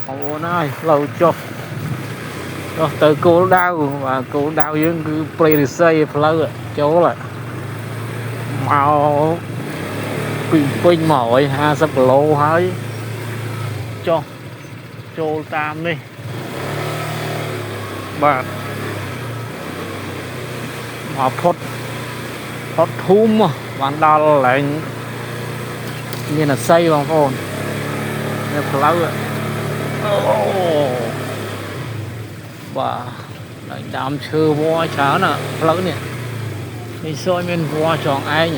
Ồ này lâu chọc từ cô đau và cô đau dương cứ pre-say flow chỗ là màu pin mỏi 50 lô hơi choចូលតាមនេះបាទមកផុតធូមបានដល់ឡើងមានអាស័យបងប្អូននៅផ្លូវអូបាទឡើងដើមឈើវល្លិច្រើនណាផ្លូវនេះនេះសួយមានវល្លិចងឯង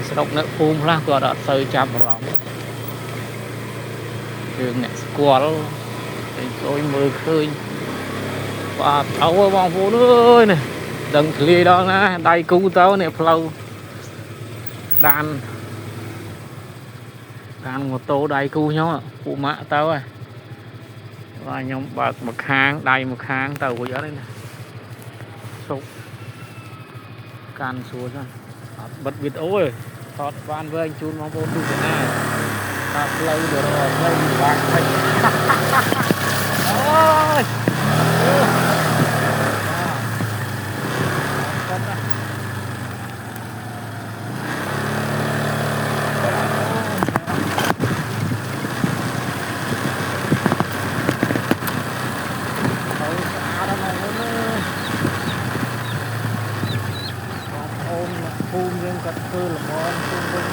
ស្រុកនៅភូមិខ្លះគាត់អត់សូវចាប់អារម្មណ៍យើងអ្នកស្គាល់តែសួយមើលឃើញបាទអើបងប្អូនអើយនេះដឹងធ្លាយដល់ណាដៃគូទៅនេះផ្លូវដានម៉ូតូដៃគូខ្ញុំពួកម៉ាក់ទៅហើយបាទខ្ញុំបើកមួយខាងដៃមួយខាងទៅរួចអត់ទេណាសុកកាន់សួរចឹងអត់បិទវីដេអូទេថតបានវែងជូនបងប្អូនទស្សនាតាមផ្លូវទៅផ្លូវបាក់ពេកអូយភូមិយើងគាត់ធ្វើល្មមជុំវិញ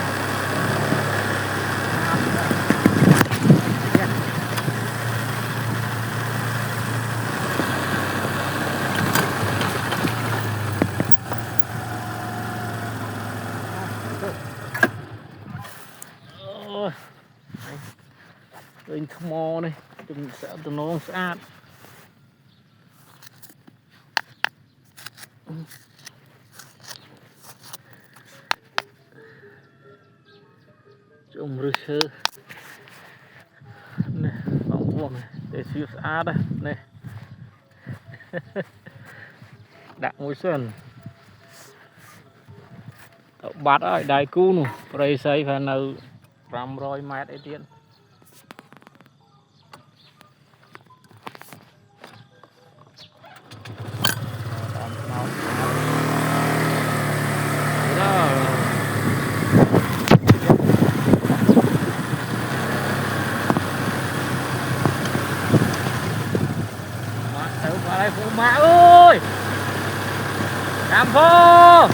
ឃើញថ្មនេះទំនងស្អាតជុំរឹសឈើនេះបងប្អូនតែស្អាតនេះដាក់មួយសិនទៅបាត់ហើយដៃគូនោះព្រៃសីផែននៅ500 ម៉ែត្រអីទៀតđây phụ mã ơi làm vô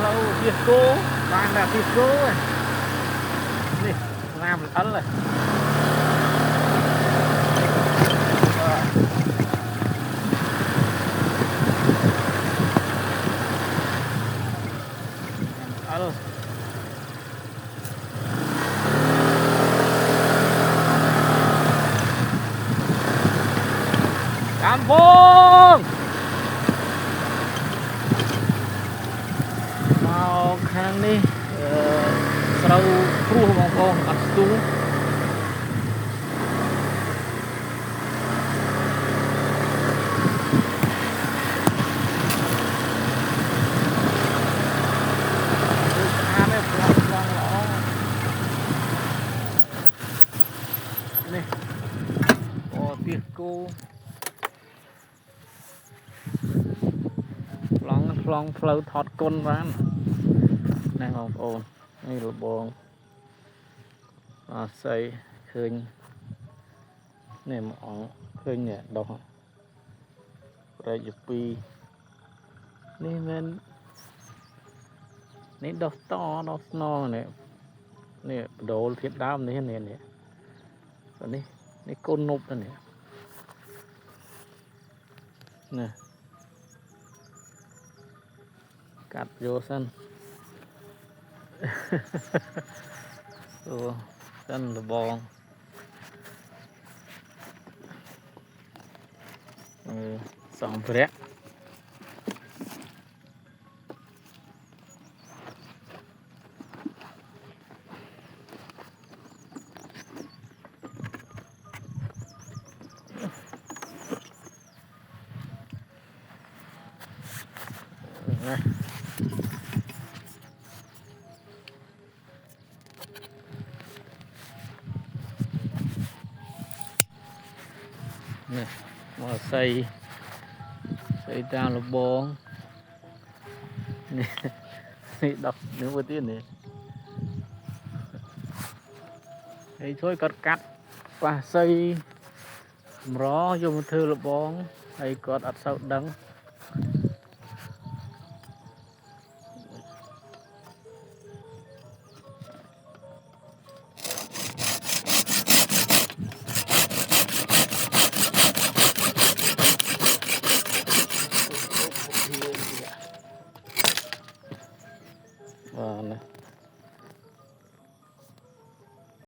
lâu disco toàn là disco rồi đi làm ấn rồi Kampung mau khang ni srau kruhបងប្អូនអត់ស្ទូនេះអូទៀសគោខ្លងផ្លូវថតគុណបានណែបងប្អូននេះលបងអាស័យឃើញនេះមកអង្គឃើញនេះដុះប្រែក2នេះមែននេះដុះតដុះស្នងនេះនេះបដូលធាតដើមនេះនេះកូននប់នេះណាកាត់យកសិនអូសិនលបងសម្ភារៈ xây ra là bóng đọc nếu mà tiên này thì thôi cắt và xây rõ vô một thư là bóng hay còn đặt sau đắng